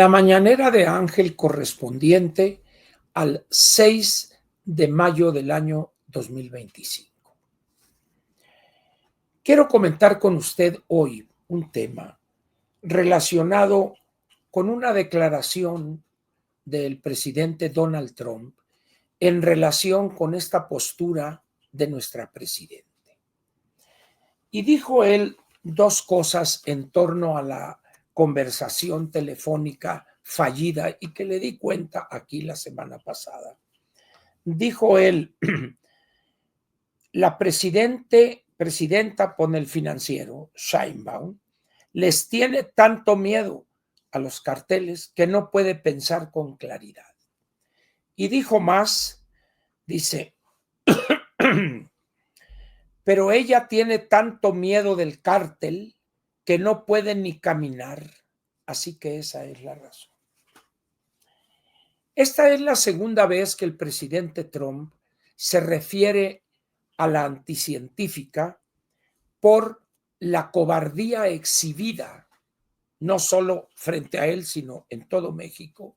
La mañanera de Ángel correspondiente al 6 de mayo del año 2025. Quiero comentar con usted hoy un tema relacionado con una declaración del presidente Donald Trump en relación con esta postura de nuestra presidenta. Y dijo él dos cosas en torno a la conversación telefónica fallida y que le di cuenta aquí la semana pasada. Dijo él, la presidenta pone el financiero, Sheinbaum, les tiene tanto miedo a los carteles que no puede pensar con claridad. Y dijo más, dice, pero ella tiene tanto miedo del cártel que no puede ni caminar, así que esa es la razón. Esta es la segunda vez que el presidente Trump se refiere a la anticientífica por la cobardía exhibida, no solo frente a él, sino en todo México,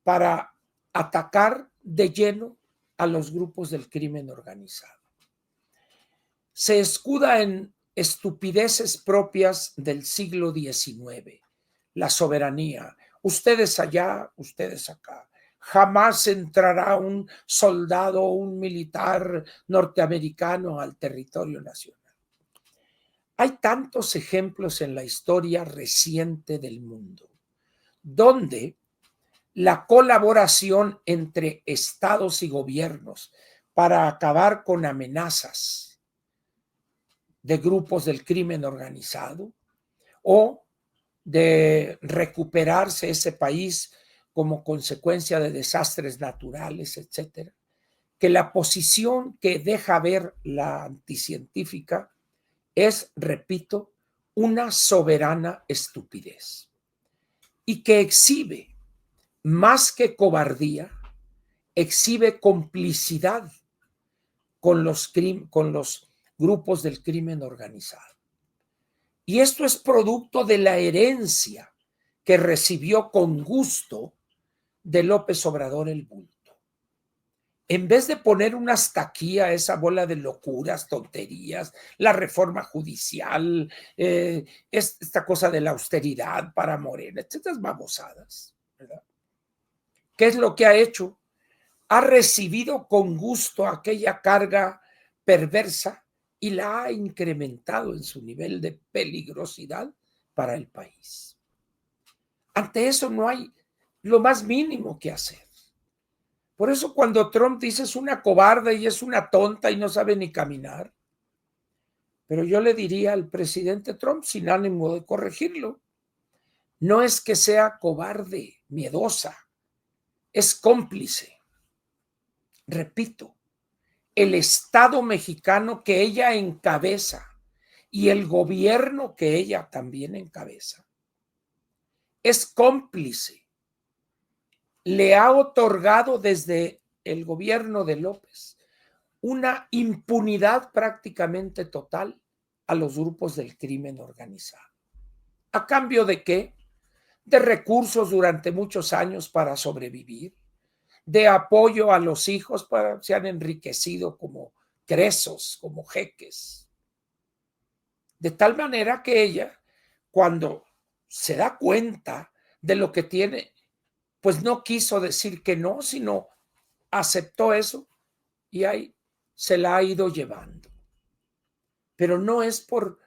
para atacar de lleno a los grupos del crimen organizado. Se escuda en estupideces propias del siglo XIX, la soberanía, ustedes allá, ustedes acá. Jamás entrará un soldado o un militar norteamericano al territorio nacional. Hay tantos ejemplos en la historia reciente del mundo, donde la colaboración entre estados y gobiernos para acabar con amenazas de grupos del crimen organizado o de recuperarse ese país como consecuencia de desastres naturales, etcétera, que la posición que deja ver la anticientífica es, repito, una soberana estupidez y que exhibe, más que cobardía, exhibe complicidad con los grupos del crimen organizado. Y esto es producto de la herencia que recibió con gusto de López Obrador el bulto. En vez de poner una hasta aquí a esa bola de locuras, tonterías, la reforma judicial, esta cosa de la austeridad para Morena, estas babosadas, ¿verdad? ¿Qué es lo que ha hecho? Ha recibido con gusto aquella carga perversa y la ha incrementado en su nivel de peligrosidad para el país. Ante eso no hay lo más mínimo que hacer. Por eso cuando Trump dice es una cobarde y es una tonta y no sabe ni caminar, pero yo le diría al presidente Trump, sin ánimo de corregirlo, no es que sea cobarde, miedosa, es cómplice. Repito, el Estado mexicano que ella encabeza y el gobierno que ella también encabeza es cómplice. Le ha otorgado desde el gobierno de López una impunidad prácticamente total a los grupos del crimen organizado. ¿A cambio de qué? De recursos durante muchos años para sobrevivir, de apoyo a los hijos para se han enriquecido como cresos, como jeques. De tal manera que ella, cuando se da cuenta de lo que tiene, pues no quiso decir que no, sino aceptó eso y ahí se la ha ido llevando. Pero no es por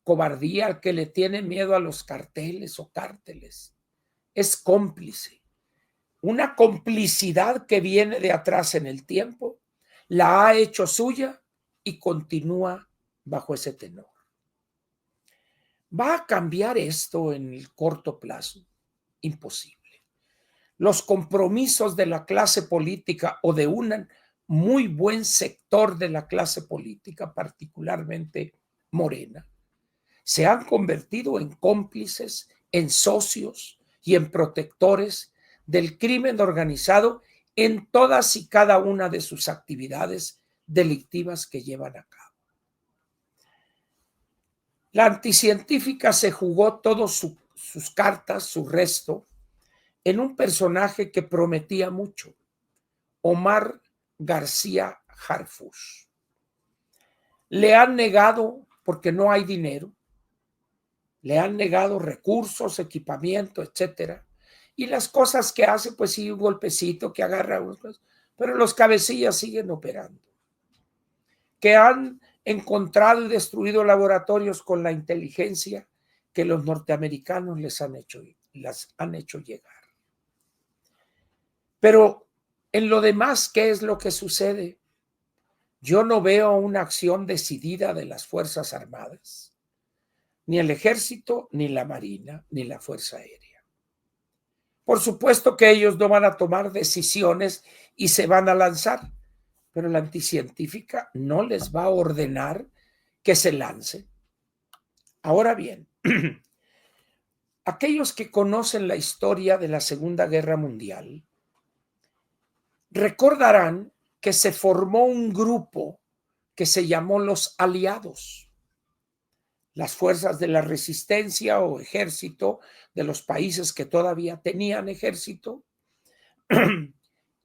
cobardía que le tiene miedo a los carteles o cárteles. Es cómplice. Una complicidad que viene de atrás en el tiempo, la ha hecho suya y continúa bajo ese tenor. ¿Va a cambiar esto en el corto plazo? Imposible. Los compromisos de la clase política o de un muy buen sector de la clase política, particularmente Morena, se han convertido en cómplices, en socios y en protectores del crimen organizado en todas y cada una de sus actividades delictivas que llevan a cabo. La anticientífica se jugó todas sus cartas, su resto, en un personaje que prometía mucho, Omar García Harfuch. Le han negado, porque no hay dinero, le han negado recursos, equipamiento, etcétera. Y las cosas que hace, pues sí, un golpecito que agarra, pero los cabecillas siguen operando. Que han encontrado y destruido laboratorios con la inteligencia que los norteamericanos las han hecho llegar. Pero en lo demás, ¿qué es lo que sucede? Yo no veo una acción decidida de las Fuerzas Armadas, ni el Ejército, ni la Marina, ni la Fuerza Aérea. Por supuesto que ellos no van a tomar decisiones y se van a lanzar, pero la anticientífica no les va a ordenar que se lancen. Ahora bien, aquellos que conocen la historia de la Segunda Guerra Mundial recordarán que se formó un grupo que se llamó los Aliados, las fuerzas de la resistencia o ejército de los países que todavía tenían ejército,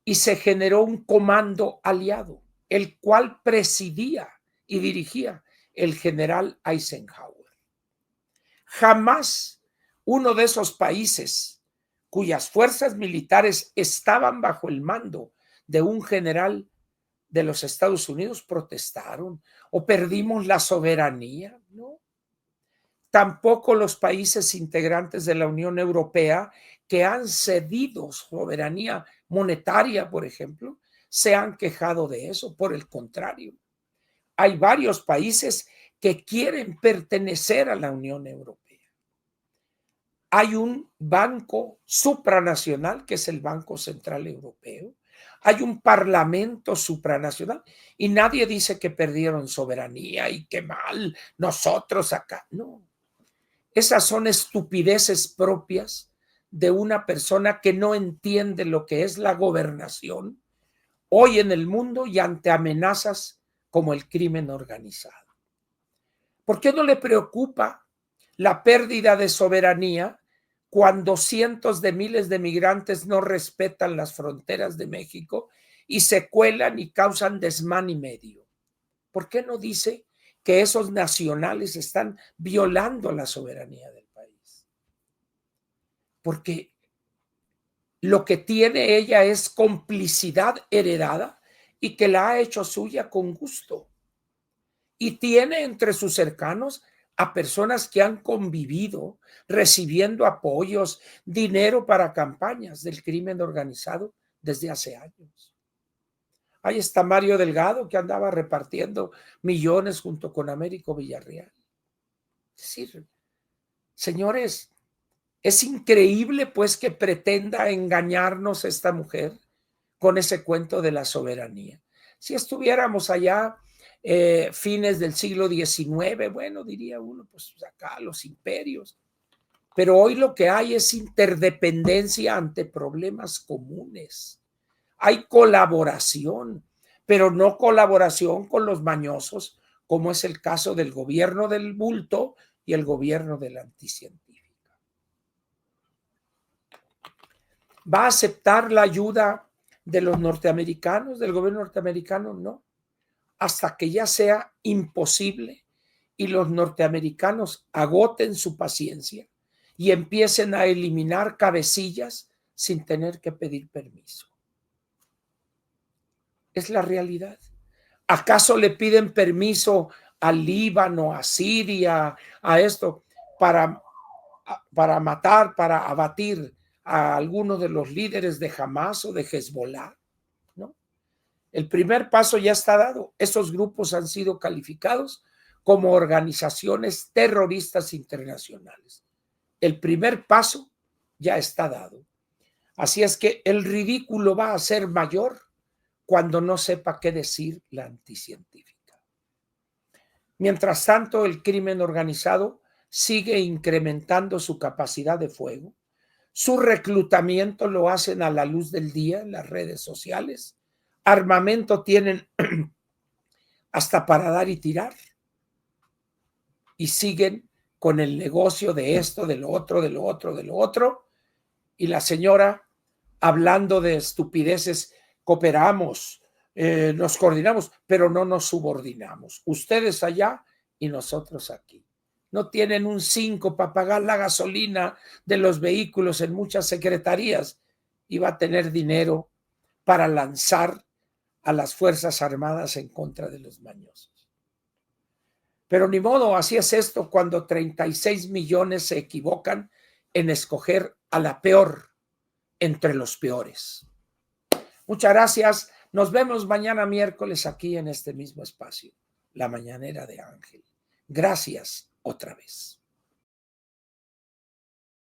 y se generó un comando aliado, el cual presidía y dirigía el general Eisenhower. Jamás uno de esos países cuyas fuerzas militares estaban bajo el mando de un general de los Estados Unidos protestaron o perdimos la soberanía, ¿no? Tampoco los países integrantes de la Unión Europea que han cedido soberanía monetaria, por ejemplo, se han quejado de eso. Por el contrario, hay varios países que quieren pertenecer a la Unión Europea. Hay un banco supranacional, que es el Banco Central Europeo. Hay un parlamento supranacional y nadie dice que perdieron soberanía y qué mal, nosotros acá. No, esas son estupideces propias de una persona que no entiende lo que es la gobernación hoy en el mundo y ante amenazas como el crimen organizado. ¿Por qué no le preocupa la pérdida de soberanía cuando cientos de miles de migrantes no respetan las fronteras de México y se cuelan y causan desmán y medio? ¿Por qué no dice que esos nacionales están violando la soberanía del país? Porque lo que tiene ella es complicidad heredada y que la ha hecho suya con gusto. Y tiene entre sus cercanos a personas que han convivido recibiendo apoyos, dinero para campañas del crimen organizado desde hace años. Ahí está Mario Delgado, que andaba repartiendo millones junto con Américo Villarreal. Es decir, señores, es increíble pues que pretenda engañarnos esta mujer con ese cuento de la soberanía. Si estuviéramos allá fines del siglo XIX, bueno, diría uno, pues acá los imperios. Pero hoy lo que hay es interdependencia ante problemas comunes. Hay colaboración, pero no colaboración con los mañosos, como es el caso del gobierno del bulto y el gobierno de la anticientífica. ¿Va a aceptar la ayuda de los norteamericanos, del gobierno norteamericano? No, hasta que ya sea imposible y los norteamericanos agoten su paciencia y empiecen a eliminar cabecillas sin tener que pedir permiso. Es la realidad. ¿Acaso le piden permiso al Líbano, a Siria, a esto, para matar, para abatir a algunos de los líderes de Hamas o de Hezbollah? ¿No? El primer paso ya está dado. Esos grupos han sido calificados como organizaciones terroristas internacionales. El primer paso ya está dado. Así es que el ridículo va a ser mayor cuando no sepa qué decir la anticientífica. Mientras tanto, el crimen organizado sigue incrementando su capacidad de fuego. Su reclutamiento lo hacen a la luz del día en las redes sociales. Armamento tienen hasta para dar y tirar. Y siguen con el negocio de esto, de lo otro, de lo otro, de lo otro. y la señora hablando de estupideces, cooperamos, nos coordinamos, pero no nos subordinamos. Ustedes allá y nosotros aquí. No tienen un 5 para pagar la gasolina de los vehículos en muchas secretarías y va a tener dinero para lanzar a las Fuerzas Armadas en contra de los mañosos. Pero ni modo, así es esto cuando 36 millones se equivocan en escoger a la peor entre los peores. Muchas gracias. Nos vemos mañana miércoles aquí en este mismo espacio, La Mañanera de Ángel. Gracias otra vez.